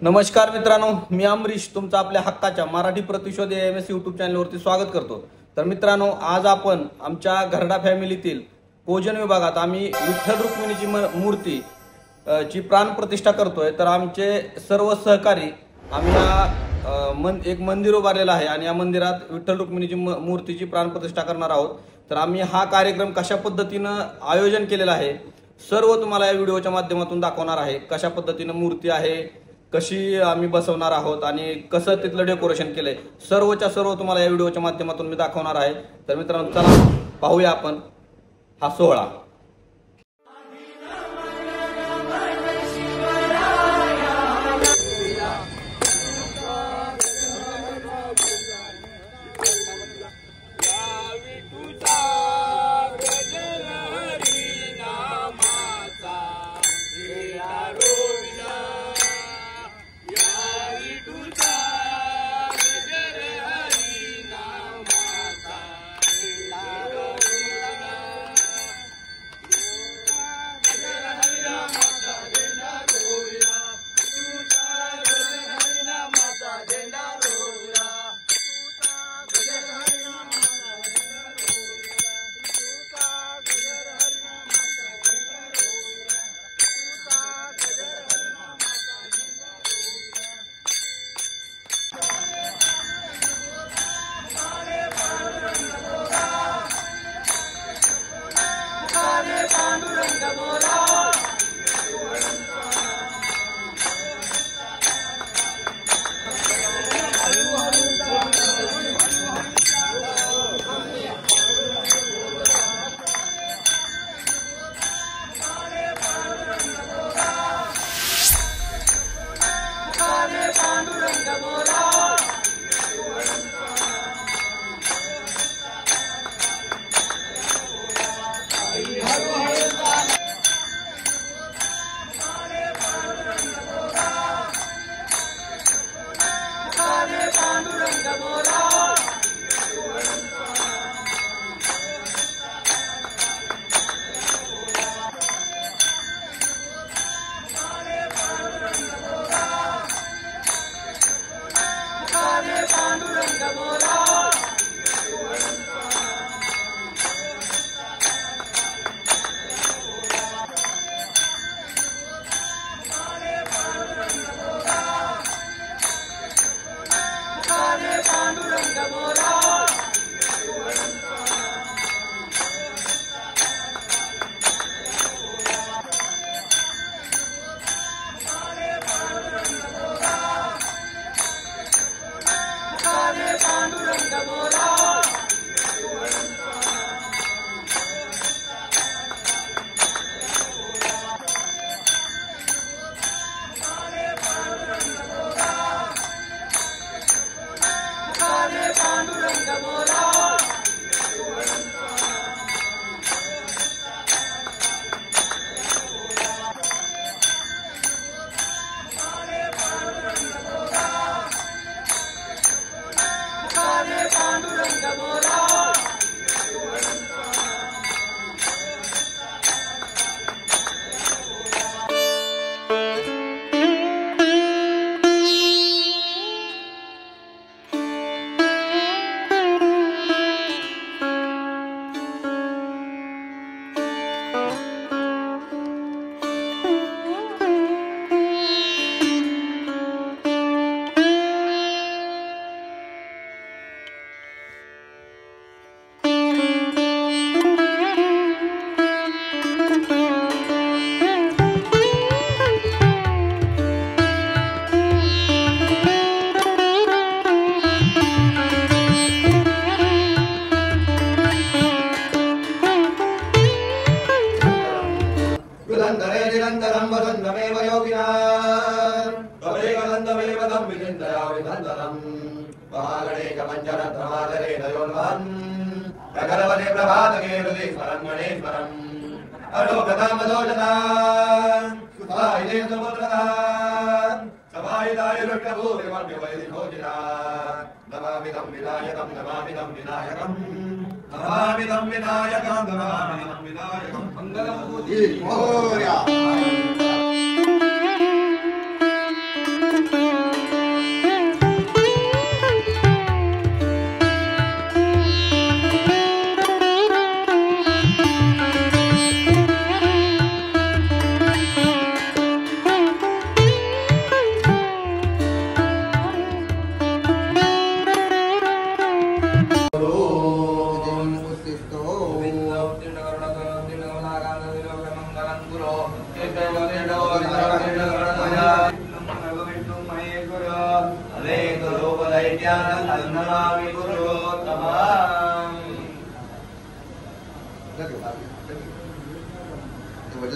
नमस्कार मित्रांनो, मी अमरीश तुमचं आपल्या हक्काच्या मराठी प्रतिशोध AMS यूट्यूब चॅनलवरती स्वागत करतो। तर मित्रांनो, आज आपण आमच्या घरडा फॅमिलीतील पूजन विभागात आम्ही विठ्ठल रुक्मिणीची मूर्ती ची प्राण प्रतिष्ठा करतोय। तर आमचे सर्व सहकारी आम्ही एक मंदिर उभारलेलं आहे आणि या मंदिरात विठ्ठल रुक्मिणीची मूर्तीची प्राण प्रतिष्ठा करणार आहोत। तर आम्ही हा कार्यक्रम कशा पद्धतीने आयोजन केलेला आहे सर्व तुम्हाला या व्हिडिओच्या माध्यमातून दाखवणार आहे। कशा पद्धतीने मूर्ती आहे, कशी आम्ही बसवणार आहोत आणि कसं तिथलं डेकोरेशन केलंय सर्वच्या सर्व तुम्हाला या व्हिडिओच्या माध्यमातून मी दाखवणार आहे। तर मित्रांनो, चला पाहूया आपण हा सोहळा।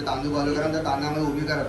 तांदूळ बॉल करा त्या तांदळामध्ये उभी करा.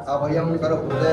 अभयं सर्वभूते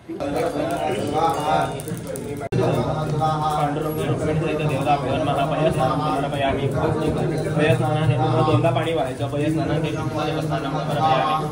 पांडुरंग रुक्मिणीसहित देवता भगवान महापयस्नानं समर्पयामि. पयस्नानाने दोनदा पाणी व्हायचं. पयस्नानाने देवस्नानं समर्पयामि.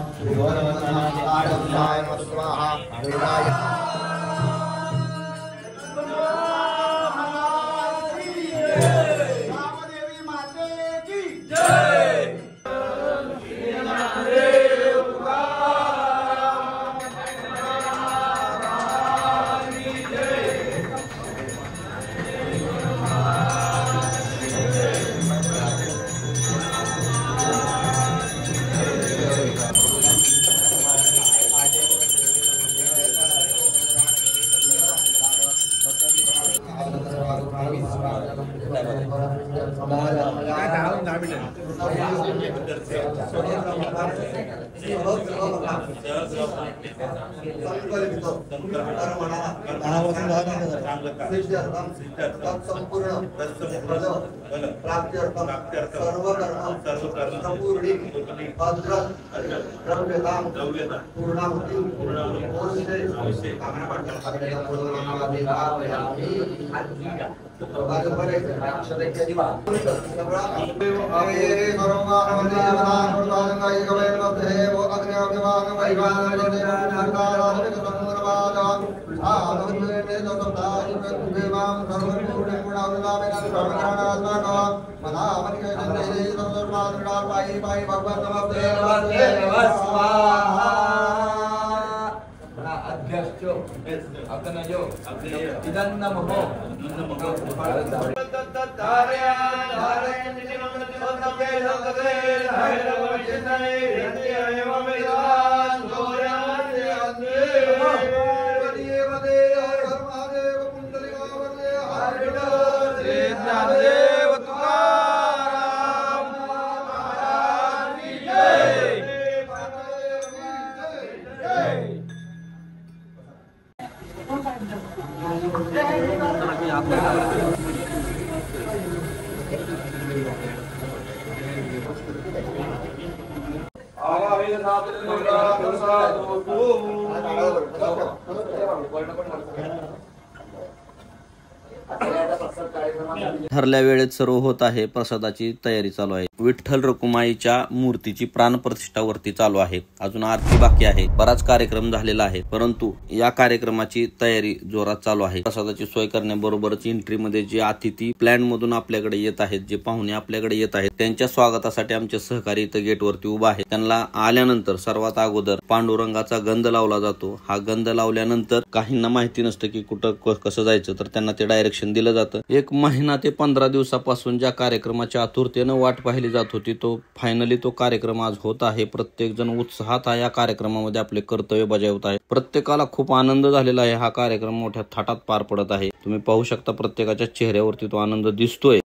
ठरल्या वेळेत सर्व होत आहे. प्रसादाची तयारी चालू आहे. विठ्ठल रखुमाईच्या मूर्तीची प्राणप्रतिष्ठा वरती चालू आहे. अजून आरती बाकी आहे. बराच कार्यक्रम झालेला आहे, परंतु या कार्यक्रमाची तयारी जोरात चालू आहे. प्रसादाची सोय करण्याबरोबरच एंट्री मध्ये जे अतिथी प्लॅन मधून आपल्याकडे येत आहेत, जे पाहुणे आपल्याकडे येत आहेत, त्यांच्या स्वागतासाठी आमचे सहकारी इथं गेट वरती उभा आहे. त्यांना आल्यानंतर सर्वात अगोदर पांडुरंगाचा गंध लावला जातो. हा गंध लावल्यानंतर काहींना माहिती नसतं की कुठं कसं जायचं, तर त्यांना ते डायरेक्शन दिलं जातं. 1 महिना ते 15 दिवसापासून ज्या कार्यक्रमाच्या आतुरतेनं वाट पाहिली जात होती, तो फायनली तो कार्यक्रम आज होत आहे. प्रत्येक जण उत्साहात या कार्यक्रमामध्ये आपले कर्तव्य बजावत आहे. प्रत्येकाला खूप आनंद झालेला आहे. हा कार्यक्रम मोठ्या थाटात पार पडत आहे. तुम्ही पाहू शकता प्रत्येकाच्या चेहऱ्यावरती तो आनंद दिसतोय.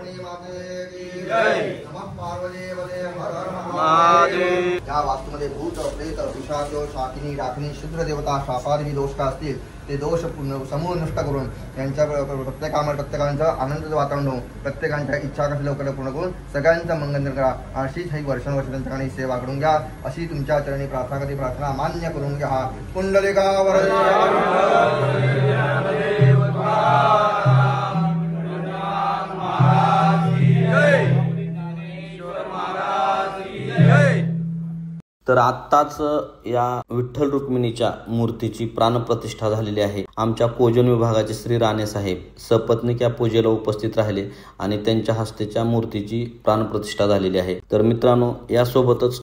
धरणी माते की जय. नमः पार्वती पते हर हर महादेव. या वास्तूमध्ये भूत प्रेत पिशाच शाकिनी राखणी शूद्र देवता शापादी दोष का असतील ते दोष समूळ नष्ट करून त्यांच्या प्रत्येकांचं आनंदाचं वातावरण होऊन प्रत्येकांच्या इच्छा कशी लवकर पूर्ण करून सगळ्यांचं मंगल करा. अशीच ही वर्षानुवर्ष त्यांच्याकडे सेवा करून घ्या. अशी तुमच्या चरणी प्रार्थना मान्य करून घ्या. पुंडलिकावर तर आत्ताच या विठ्ठल रुक्मिणीच्या मूर्तीची प्राणप्रतिष्ठा झालेली आहे. आमच्या कोजन विभागाचे श्री राणे साहेब सपत्नीक या पूजेला उपस्थित राहिले आणि त्यांच्या हस्तेच्या मूर्तीची प्राणप्रतिष्ठा झालेली आहे. तर मित्रांनो, यासोबतच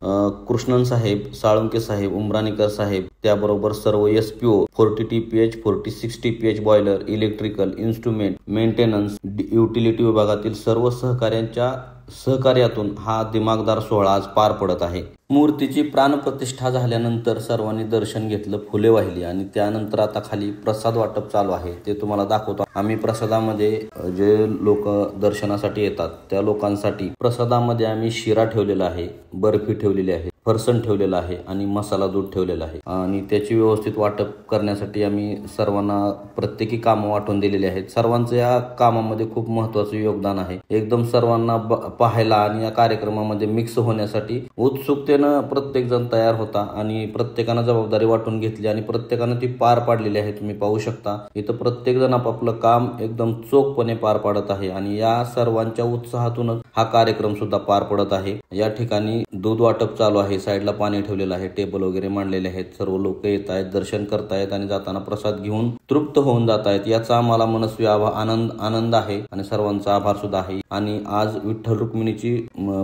कृष्णन साहेब, साळुंके साहेब, उमराणीकर साहेब, त्याबरोबर सर्व SPO 40 TPH 46 TPH boiler, electrical, instrument, maintenance, utility विभागातील सर्व सहकाऱ्यांच्या सहकार्यातून हा दिमागदार सोहळा आज पार पडत आहे. मूर्तीची प्राणप्रतिष्ठा झाल्यानंतर सर्वांनी दर्शन घेतलं, फुले वाहिली आणि त्यानंतर आता खाली प्रसाद वाटप चालू आहे, ते तुम्हाला दाखवतो. आम्ही प्रसादामध्ये जे लोक दर्शनासाठी येतात त्या लोकांसाठी प्रसादामध्ये आम्ही शिरा ठेवलेला आहे, बर्फी ठेवलेली आहे, फरसाण ठेवलेला आहे आणि मसाला दूध ठेवलेला आहे आणि त्याची व्यवस्थित वाटप करण्यासाठी आम्ही सर्वांना प्रत्येकी कामं वाटून दिलेली आहेत. सर्वांचं या कामामध्ये खूप महत्त्वाचं योगदान आहे. एकदम सर्वांना पाहायला आणि या कार्यक्रमामध्ये मिक्स होण्यासाठी उत्सुकतेनं प्रत्येक जण तयार होता आणि प्रत्येकानं जबाबदारी वाटून घेतली आणि प्रत्येकानं ती पार पाडलेली आहे. तुम्ही पाहू शकता इथं प्रत्येक जण आपापलं काम एकदम चोखपणे पार पाडत आहे आणि या सर्वांच्या उत्साहातूनच हा कार्यक्रम सुद्धा पार पडत आहे. या ठिकाणी दूध वाटप चालू आहे, साईडला पाणी ठेवलेलं आहे, टेबल वगैरे मांडलेले आहेत. सर्व लोक येत आहेत, दर्शन करतायत आणि जाताना प्रसाद घेऊन तृप्त होऊन जात आहेत. याचा आम्हाला मनस्वी आनंद आहे आणि सर्वांचा आभार सुद्धा आहे. आणि आज विठ्ठल रुक्मिणीची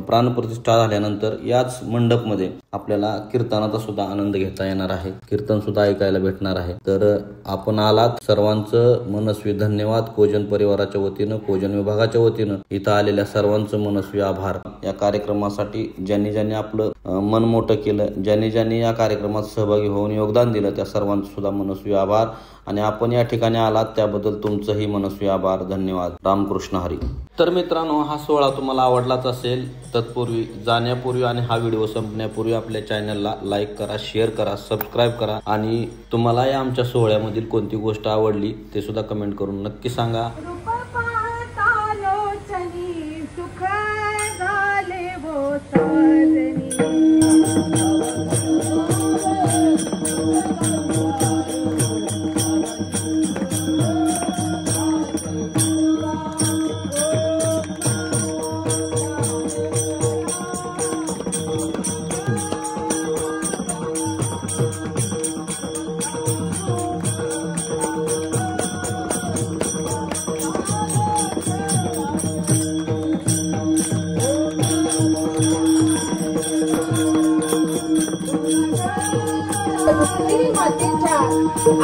प्राणप्रतिष्ठा झाल्यानंतर याच मंडपमध्ये आपल्याला कीर्तनाचा सुद्धा आनंद घेता येणार आहे, कीर्तन सुद्धा ऐकायला भेटणार आहे. तर आपण आलात, सर्वांचं मनस्वी धन्यवाद. कोजन परिवाराच्या वतीनं, कोजन विभागाच्या वतीनं इथं आलेल्या सर्वांचं मनस्वी आभार. या कार्यक्रमासाठी ज्यांनी आपलं मन मोठं केलं, ज्यांनी या कार्यक्रमात सहभागी होऊन योगदान दिलं, त्या सर्वांचं सुद्धा मनस्वी आभार. आणि आपण या ठिकाणी आलात त्याबद्दल तुमचंही मनस्वी आभार. धन्यवाद. रामकृष्ण हरी. तर मित्रांनो, हा सोहळा तुम्हाला आवडलाच असेल. तत्पूर्वी जाण्यापूर्वी आणि हा व्हिडिओ संपण्यापूर्वी आपल्या चॅनलला लाईक करा, शेअर करा, सबस्क्राईब करा आणि तुम्हाला या आमच्या सोहळ्यामधील कोणती गोष्ट आवडली ते सुद्धा कमेंट करून नक्की सांगा.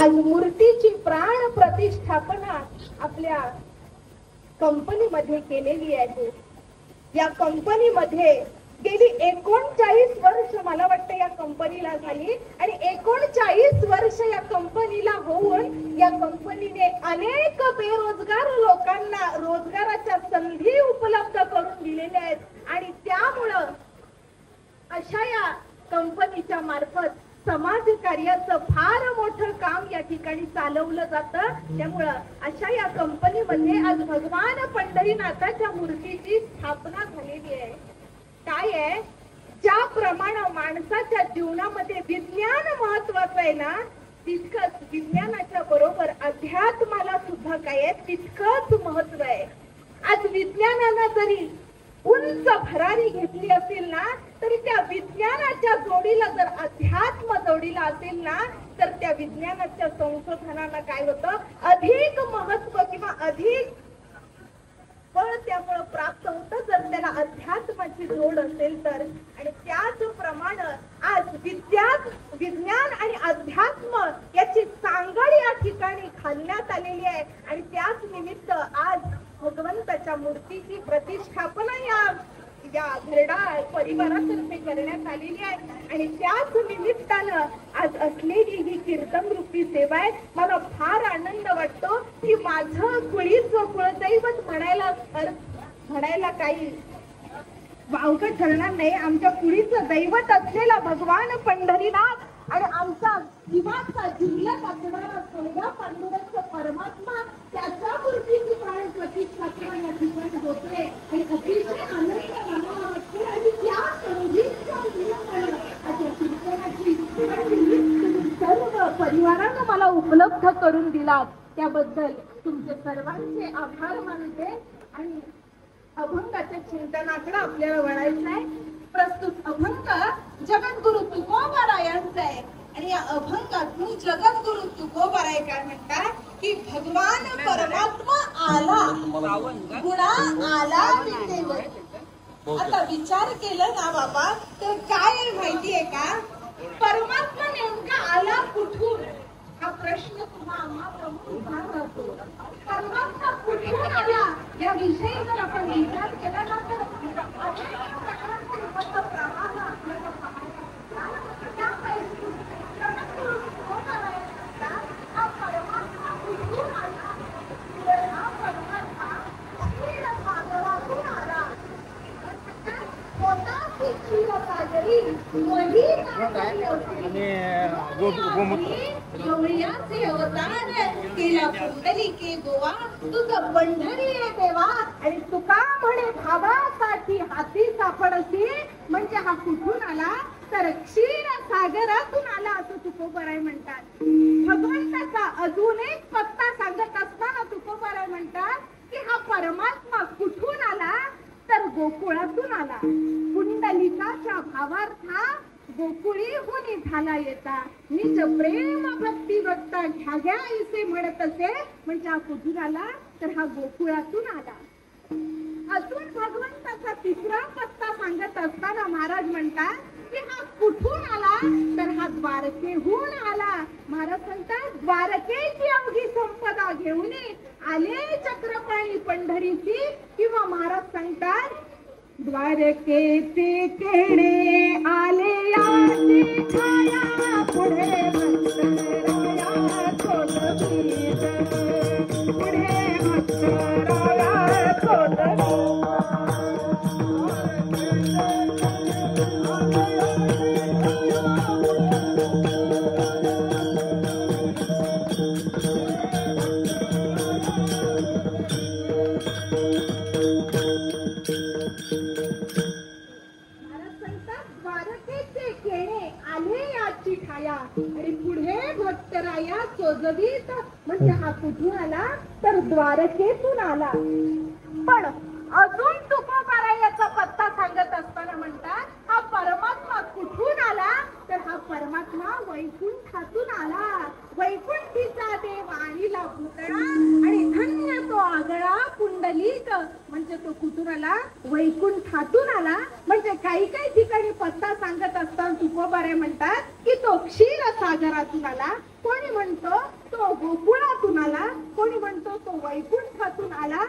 आज मूर्तीची प्राण प्रतिष्ठापना आपल्या कंपनीमध्ये केलेली आहे. या कंपनीमध्ये गेली 39 वर्ष मला वाटतं या कंपनीला झाली आणि 39 वर्ष या कंपनीला होऊन या कंपनीने अनेक बेरोजगार लोकांना रोजगाराच्या संधी उपलब्ध करून दिलेल्या आहेत आणि त्यामुळं अशा या कंपनीच्या मार्फत समाज कार्याचं फार मोठं काम या ठिकाणी चालवलं जातं. त्यामुळं अशा या कंपनीमध्ये आज भगवान पंढरीनाथाच्या मूर्तीची स्थापना झालेली आहे. काय आहे, ज्याप्रमाणे माणसाच्या जीवनामध्ये विज्ञान महत्वाचं आहे ना, तितकंच विज्ञानाच्या बरोबर अध्यात्माला सुद्धा काय आहे तितकंच महत्व आहे. आज विज्ञानानं जरी उंच भरारी घेतली असेल ना, तरी त्या विज्ञानाच्या जोडीला जर अध्यात्म जोडीला असेल ना, तर त्या विज्ञानाच्या संशोधनाला काय होतं, अधिक महत्व किंवा अधिक फळ त्यामुळे प्राप्त होतं जर त्याला अध्यात्माची जोड असेल तर. आणि त्याचप्रमाणे आज विज्ञान आणि अध्यात्म याची सांगड या ठिकाणी घालण्यात आलेली आहे आणि त्याच निमित्त आज भगवंताच्या मूर्तीची प्रतिष्ठापना या घरडा परिवारातर्फे करण्यात आलेली आहे आणि त्याच निमित्तानं आज असलेली ही कीर्तन रूपी सेवा आहे. मला फार आनंद वाटतो की माझं कुळीचं कुळदैवत म्हणायला म्हणायला काही वावगं ठरणार नाही. आमच्या पुढीचं दैवत असलेला भगवान पंढरीनाथ आणि आमचा जीवाचा जिल्ह्यात असणारा सोळा पांडुरंग परमात्मा त्याच्या मूर्तीची प्राण प्रतिष्ठापना या ठिकाणी होते आणि अतिशय आनंद मनाला वाटतो. आणि त्या संगीतच्या अशा कीर्तनाची सर्व परिवारानं मला उपलब्ध करून दिलात त्याबद्दल तुमचे सर्वांचे आभार मानते. आणि अभंगाच्या चिंतनाकडे आपल्याला वळायचं आहे. प्रस्तुत अभंग जगद्गुरु तुकोबारायांचा आहे आणि या अभंगातून जगद्गुरु तुकोबाराय काय म्हणतात की भगवान परमात्मा आला गुणा आला विटेवर. आता विचार केला ना बाबा तर काय माहितीये का परमात्मा नेमका आला कुठून हा प्रश्न तुम्हाला राहतो. परमात्मा कुठून आला याविषयी जर आपण विचार केला ना तर अनेक प्रकारचे मतप्रवाह आपल्याला हा परमात्मा कुठून आला हा परमात्मा क्षीरसागरातून आला. पोटाची क्षीरसागरी गवळ्याचे अवतार केला पुंडलिके गोवा तुझं पंढरी रे देवा. आणि तुका म्हणे भावासाठी हाती सापडसी म्हणजे हा कुठून आला तर क्षीर सागरातून आला असं तुकोबाराय म्हणतात. भगवंताचा अजून एक पत्ता सांगत असताना तुकोबाराय म्हणतात की हा परमात्मा कुठून आला तर गोकुळातून आला. पुंडलिकाच्या भावार्था गोकुळीहून झाला येता निज प्रेम भक्ती भक्ता घ्या इसे म्हणत असे म्हणजे हा कुठून आला तर हा गोकुळातून आला. अजून भगवंताचा तिसरा पत्ता सांगत असताना महाराज म्हणतात की हा कुठून आला तर हा द्वारकेहून आला. महाराज म्हणतात द्वारकेची अवघी संपदा घेऊन आले चक्रपाणी पंढरीची. किंवा महाराज सांगतात द्वारकेचे केडे आले याची छाया पुढे भक्तराया सोदवीत पुढे भक्तराया सोदवीत. आणि पुढे भक्तराया सोजवीत म्हणजे हा कुठून आला तर द्वारकेतून आला. पण अजून तुकोबारायाचा पत्ता सांगत असताना म्हणतात हा परमात्मा कुठून आला तर हा परमात्मा वैकुंठातून आला. वैकुंठीचा देव आणिला पुतळा आणि धन्य तो आगळा पुंडलिक म्हणजे तो कुठून आला वैकुंठातून आला. म्हणजे काही काही ठिकाणी पत्ता सांगत असताना तुकोबाराय म्हणतात की तो क्षीरसागरातून आला. कोणी म्हणतो तो गोकुळातून आला, कोणी म्हणतो तो वैकुंठातून आला,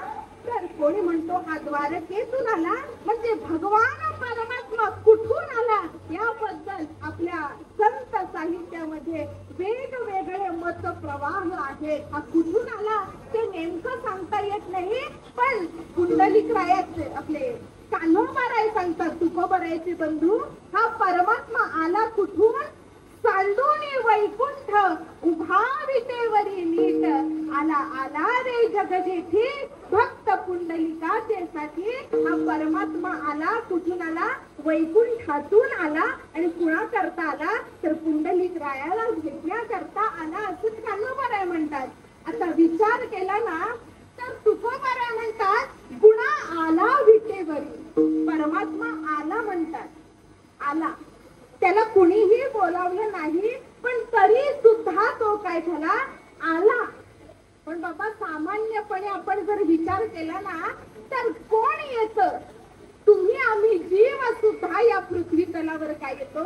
तर कोणी म्हणतो हा द्वारकेतून आला. म्हणजे भगवान परमात्मा कुठून आला याबद्दल आपल्या संत साहित्यामध्ये वेगवेगळे मत प्रवाह आहेत. हा कुठून आला ते नेमकं सांगता येत नाही. पण पुंडलिकरायाचे आपले कान्होबाराय सांगतात तुकोबारायचे बंधू हा परमात्मा आला कुठून सांडूनी वैकुंठ उभा विटेवरी नीट आला आला रे जगजेठी भक्त पुंडलिकाचे साठी. हा परमात्मा आला कुठून आला वैकुंठातून आला आणि कुणा करता आला तर पुंडलिक रायाला भेटण्याकरता आला असं कान्होबाराय म्हणतात. आता विचार केला ना तर तुकोबाराय म्हणतात गुणा आला विटेवरी. परमात्मा आला म्हणतात, आला त्याला कुणीही बोलावलं नाही पण तरी सुद्धा तो काय झाला आला. पण बाबा सामान्यपणे आपण जर विचार केला ना तर कोण येतं तुम्ही आम्ही जीव सुद्धा या पृथ्वी तलावर काय येतो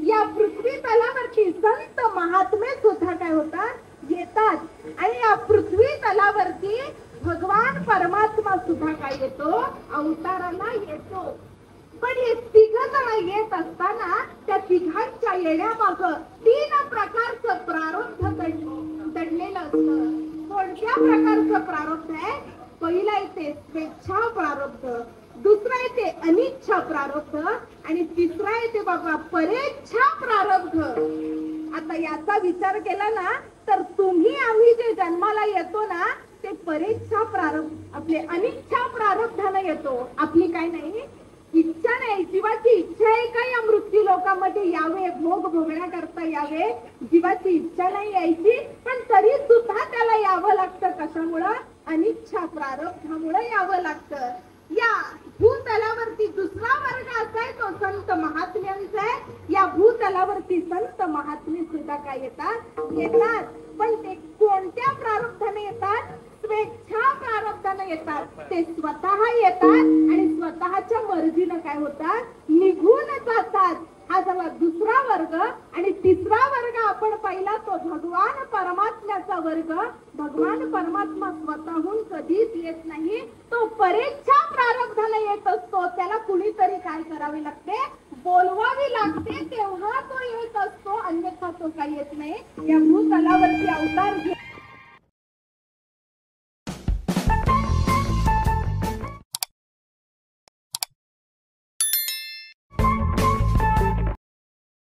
या पृथ्वी तलावरती संत महात्मे सुद्धा काय होतात येतात. आणि या पृथ्वी तलावरती भगवान परमात्मा सुद्धा काय येतो अवताराला येतो. पण हे तिघ जण येत असताना त्या तिघांच्या येण्यामाग 3 प्रकारचं प्रारब्ध दडलेलं असतं. कोणत्या प्रकारचं प्रारब्ध आहे? पहिला आहे ते स्वेच्छा प्रारब्ध, दुसरं आहे ते अनिच्छा प्रारब्ध आणि तिसरं आहे ते बाबा परेच्छा प्रारब्ध. आता याचा विचार केला ना तर तुम्ही आम्ही जे जन्माला येतो ना ते परेच्छा प्रारब्ध आपले अनिच्छा प्रारब्धाने येतो. आपली काय नाही इच्छा नाही, जीवाची इच्छा आहे का या मृत्यू लोकांमध्ये यावे, भोग भोगण्याकरता यावे. जीवाची इच्छा नाही यायची पण तरी सुद्धा त्याला यावं लागतं. कशामुळं? अनिच्छा प्रारब्धामुळे यावं लागतं. या भूतलावरती दुसरा वर्ग असा आहे तो संत महात्म्यांचा आहे. या भूतलावरती संत महात्मे सुद्धा काय येतात पण ते कोणत्या प्रारब्धाने येतात? स्वेच्छा प्रारब्धाने येतात. ते स्वतः येतात आणि स्वतःच्या मर्जीनं काय होतात? निघून जातात. हा झाला दुसरा वर्ग. आणि तिसरा वर्ग आपण पाहिला तो भगवान परमात्म्याचा वर्ग. भगवान परमात्मा स्वतःहून कधीच येत नाही, तो परेच्छा प्रारब्धाने येत असतो. त्याला कुणीतरी काय करावे लागते? बोलवावी लागते, तेव्हा तो येत असतो, अन्यथा तो काही येत नाही. या भूतलावरती अवतार